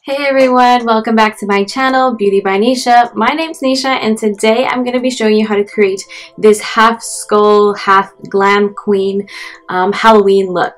Hey everyone, welcome back to my channel, Beauty by Nisha. My name's Nisha and today I'm going to be showing you how to create this half skull, half glam queen Halloween look.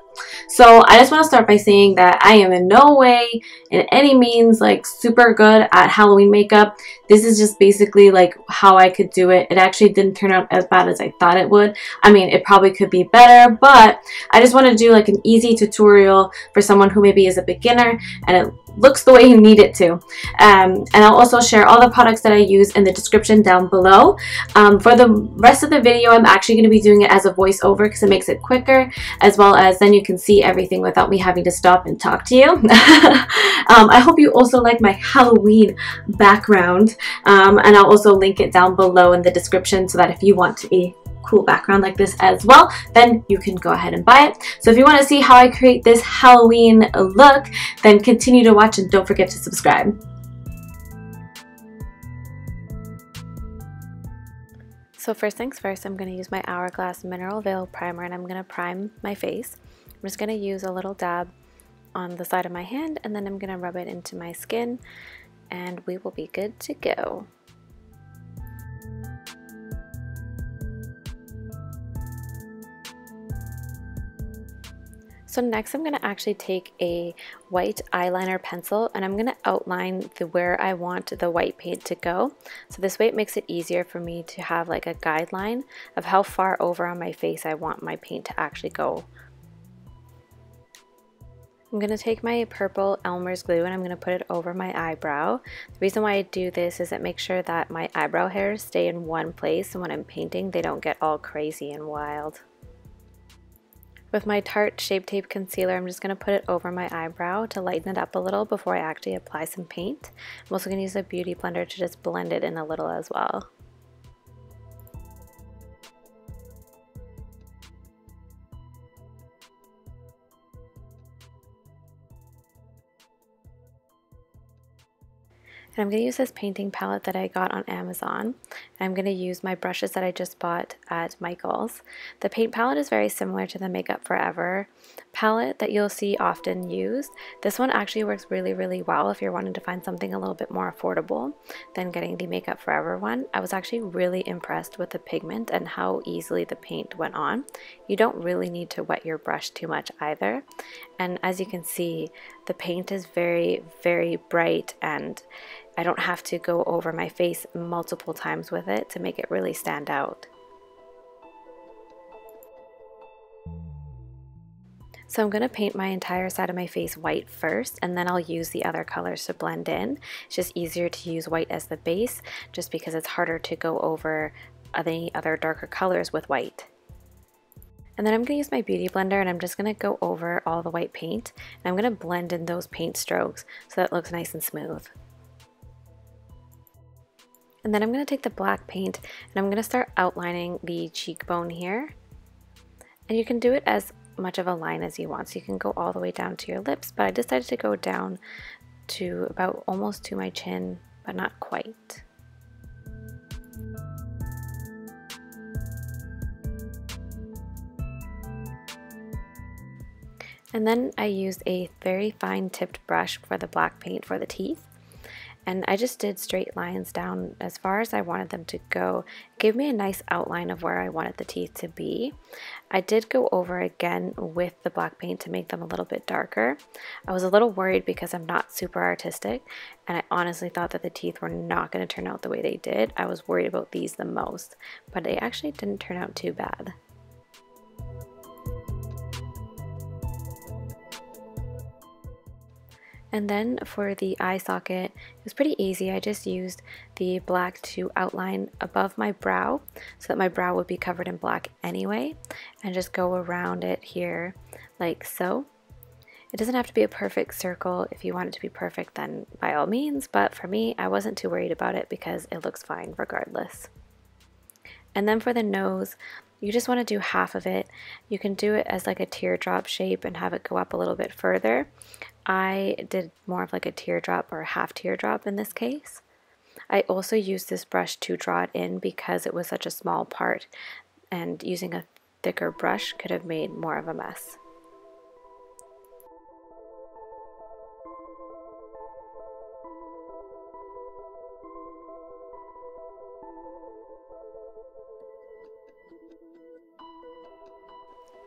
So I just want to start by saying that I am in no way, in any means, like super good at Halloween makeup. This is just basically like how I could do it. It actually didn't turn out as bad as I thought it would. I mean, it probably could be better, but I just want to do like an easy tutorial for someone who maybe is a beginner and it looks the way you need it to. And I'll also share all the products that I use in the description down below. For the rest of the video, I'm actually going to be doing it as a voiceover because it makes it quicker, as well as then you can see everything without me having to stop and talk to you. I hope you also like my Halloween background, and I'll also link it down below in the description so that if you want a cool background like this as well, then you can go ahead and buy it. So if you want to see how I create this Halloween look, then continue to watch and don't forget to subscribe. So first things first, I'm going to use my Hourglass Mineral Veil Primer and I'm going to prime my face. I'm just going to use a little dab on the side of my hand and then I'm going to rub it into my skin and we will be good to go. So next I'm going to actually take a white eyeliner pencil and I'm going to outline where I want the white paint to go. So this way it makes it easier for me to have like a guideline of how far over on my face I want my paint to actually go. I'm going to take my purple Elmer's glue and I'm going to put it over my eyebrow. The reason why I do this is it makes sure that my eyebrow hairs stay in one place and when I'm painting they don't get all crazy and wild. With my Tarte Shape Tape Concealer, I'm just going to put it over my eyebrow to lighten it up a little before I actually apply some paint. I'm also going to use a beauty blender to just blend it in a little as well. And I'm going to use this painting palette that I got on Amazon. And I'm going to use my brushes that I just bought at Michael's. The paint palette is very similar to the Makeup Forever palette that you'll see often used. This one actually works really well if you're wanting to find something a little bit more affordable than getting the Makeup Forever one. I was actually really impressed with the pigment and how easily the paint went on. You don't really need to wet your brush too much either. And as you can see, the paint is very bright and I don't have to go over my face multiple times with it to make it really stand out. So I'm going to paint my entire side of my face white first and then I'll use the other colors to blend in. It's just easier to use white as the base just because it's harder to go over any other darker colors with white. And then I'm going to use my beauty blender and I'm just going to go over all the white paint and I'm going to blend in those paint strokes so that it looks nice and smooth. And then I'm going to take the black paint and I'm going to start outlining the cheekbone here. And you can do it as much of a line as you want. So you can go all the way down to your lips, but I decided to go down to about almost to my chin, but not quite. And then I used a very fine tipped brush for the black paint for the teeth. And I just did straight lines down as far as I wanted them to go. It gave me a nice outline of where I wanted the teeth to be. I did go over again with the black paint to make them a little bit darker. I was a little worried because I'm not super artistic and I honestly thought that the teeth were not going to turn out the way they did. I was worried about these the most, but they actually didn't turn out too bad. And then for the eye socket, it was pretty easy. I just used the black to outline above my brow so that my brow would be covered in black anyway, and just go around it here like so. It doesn't have to be a perfect circle. If you want it to be perfect, then by all means, but for me, I wasn't too worried about it because it looks fine regardless. And then for the nose, you just want to do half of it. You can do it as like a teardrop shape and have it go up a little bit further. I did more of like a teardrop or a half teardrop in this case. I also used this brush to draw it in because it was such a small part and using a thicker brush could have made more of a mess.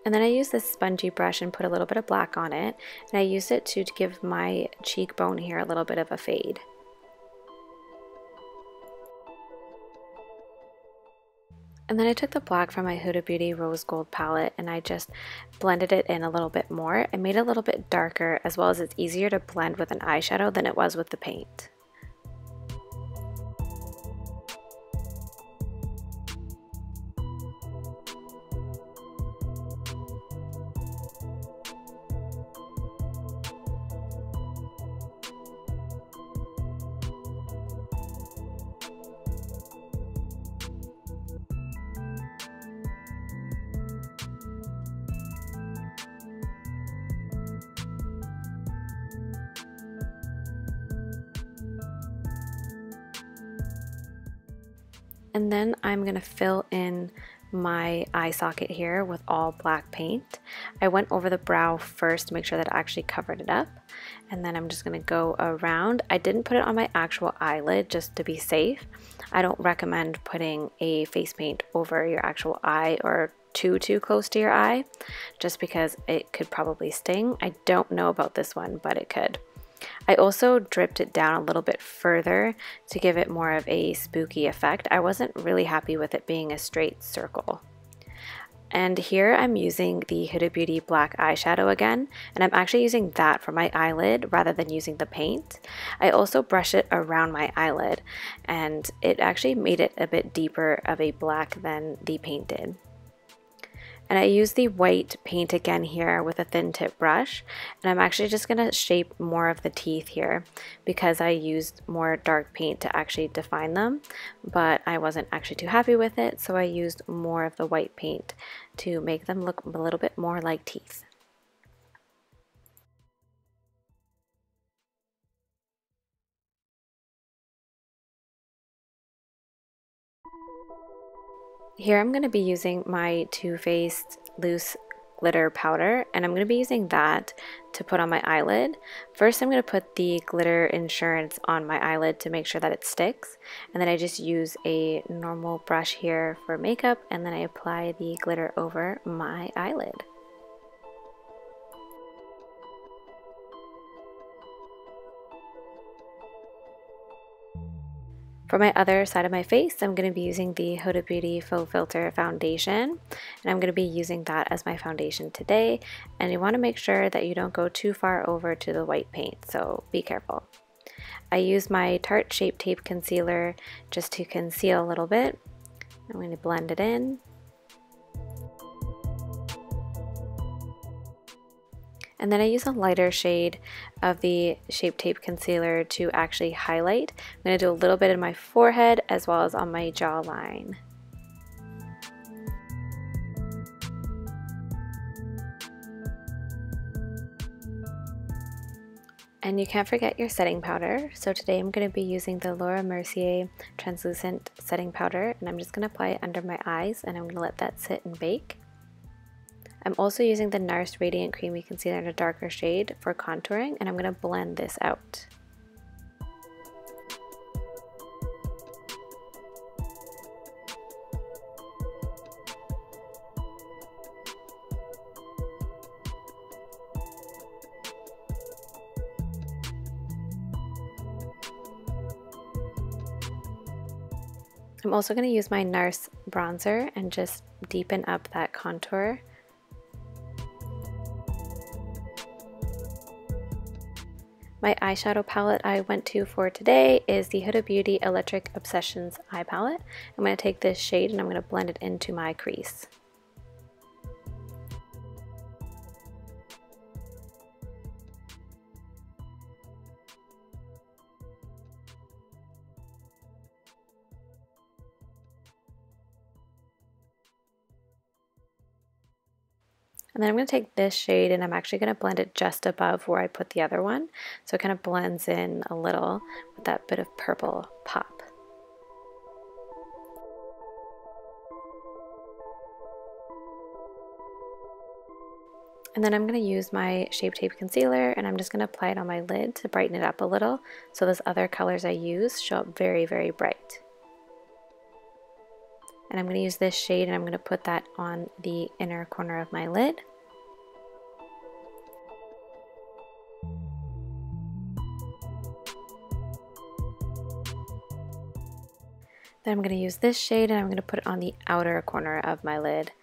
And then I used this spongy brush and put a little bit of black on it, and I used it to give my cheekbone here a little bit of a fade. And then I took the black from my Huda Beauty Rose Gold palette and I just blended it in a little bit more and made it a little bit darker, as well as it's easier to blend with an eyeshadow than it was with the paint. And then I'm going to fill in my eye socket here with all black paint. I went over the brow first to make sure that it actually covered it up. And then I'm just going to go around. I didn't put it on my actual eyelid just to be safe. I don't recommend putting a face paint over your actual eye or too close to your eye, just because it could probably sting. I don't know about this one, but it could. I also dripped it down a little bit further to give it more of a spooky effect. I wasn't really happy with it being a straight circle. And here I'm using the Huda Beauty black eyeshadow again, and I'm actually using that for my eyelid rather than using the paint. I also brush it around my eyelid, and it actually made it a bit deeper of a black than the paint did. And I use the white paint again here with a thin tip brush, and I'm actually just going to shape more of the teeth here because I used more dark paint to actually define them, but I wasn't actually too happy with it, so I used more of the white paint to make them look a little bit more like teeth. Here I'm going to be using my TooFaced loose glitter powder, and I'm going to be using that to put on my eyelid. First I'm going to put the glitter insurance on my eyelid to make sure that it sticks, and then I just use a normal brush here for makeup, and then I apply the glitter over my eyelid. For my other side of my face, I'm going to be using the Huda Beauty Faux Filter Foundation, and I'm going to be using that as my foundation today. And you want to make sure that you don't go too far over to the white paint, so be careful. I use my Tarte Shape Tape Concealer just to conceal a little bit. I'm going to blend it in. And then I use a lighter shade of the Shape Tape Concealer to actually highlight. I'm going to do a little bit in my forehead as well as on my jawline. And you can't forget your setting powder. So today I'm going to be using the Mercier Translucent Setting Powder, and I'm just going to apply it under my eyes, and I'm going to let that sit and bake. I'm also using the NARS Radiant Creamy Concealer in a darker shade for contouring, and I'm going to blend this out. I'm also going to use my NARS bronzer and just deepen up that contour. My eyeshadow palette I went to for today is the Huda Beauty Electric Obsessions eye palette. I'm going to take this shade and I'm going to blend it into my crease. And then I'm going to take this shade and I'm actually going to blend it just above where I put the other one. So it kind of blends in a little with that bit of purple pop. And And then I'm going to use my Shape Tape Concealer, and I'm just going to apply it on my lid to brighten it up a little so those other colors I use show up very, very bright. And I'm going to use this shade, and I'm going to put that on the inner corner of my lid. Then I'm going to use this shade, and I'm going to put it on the outer corner of my lid.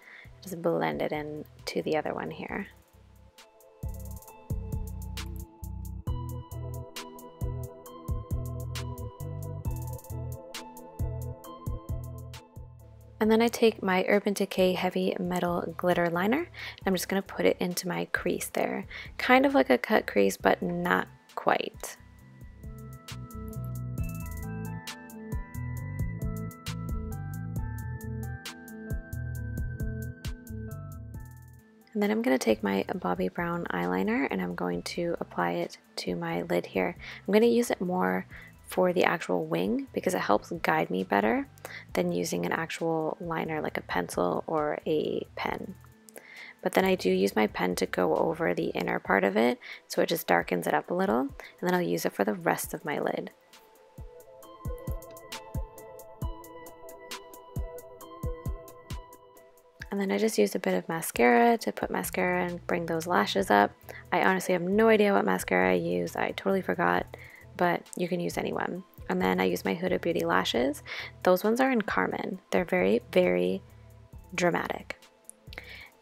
Just blend it in to the other one here. And then I take my Urban Decay Heavy Metal Glitter Liner, and I'm just going to put it into my crease there. Kind of like a cut crease, but not quite. And then I'm going to take my Bobbi Brown eyeliner, and I'm going to apply it to my lid here. I'm going to use it more for the actual wing because it helps guide me better than using an actual liner like a pencil or a pen. But then I do use my pen to go over the inner part of it, so it just darkens it up a little, and then I'll use it for the rest of my lid. And then I just used a bit of mascara to put mascara and bring those lashes up. I honestly have no idea what mascara I use. I totally forgot, but you can use any one. And then I use my Huda Beauty lashes. Those ones are in Carmen. They're very, very dramatic.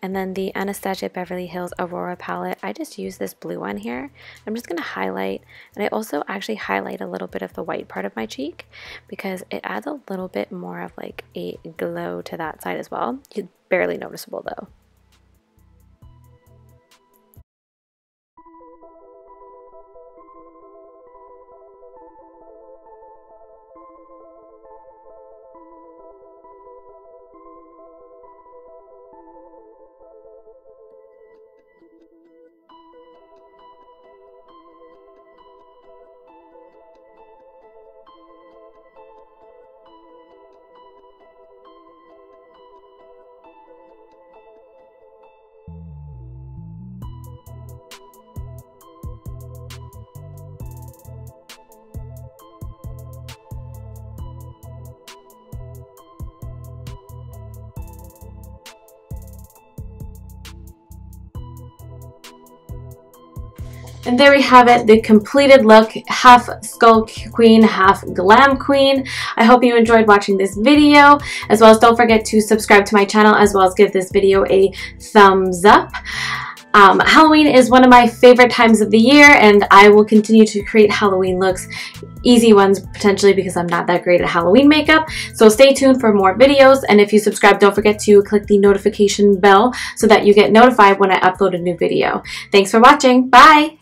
And then the Anastasia Beverly Hills Aurora palette, I just use this blue one here. I'm just going to highlight, and I also actually highlight a little bit of the white part of my cheek because it adds a little bit more of like a glow to that side as well. It's barely noticeable though. And there we have it, the completed look, half skull queen, half glam queen. I hope you enjoyed watching this video, as well as don't forget to subscribe to my channel, as well as give this video a thumbs up. Halloween is one of my favorite times of the year, and I will continue to create Halloween looks, easy ones potentially because I'm not that great at Halloween makeup. So stay tuned for more videos, and if you subscribe, don't forget to click the notification bell so that you get notified when I upload a new video. Thanks for watching. Bye!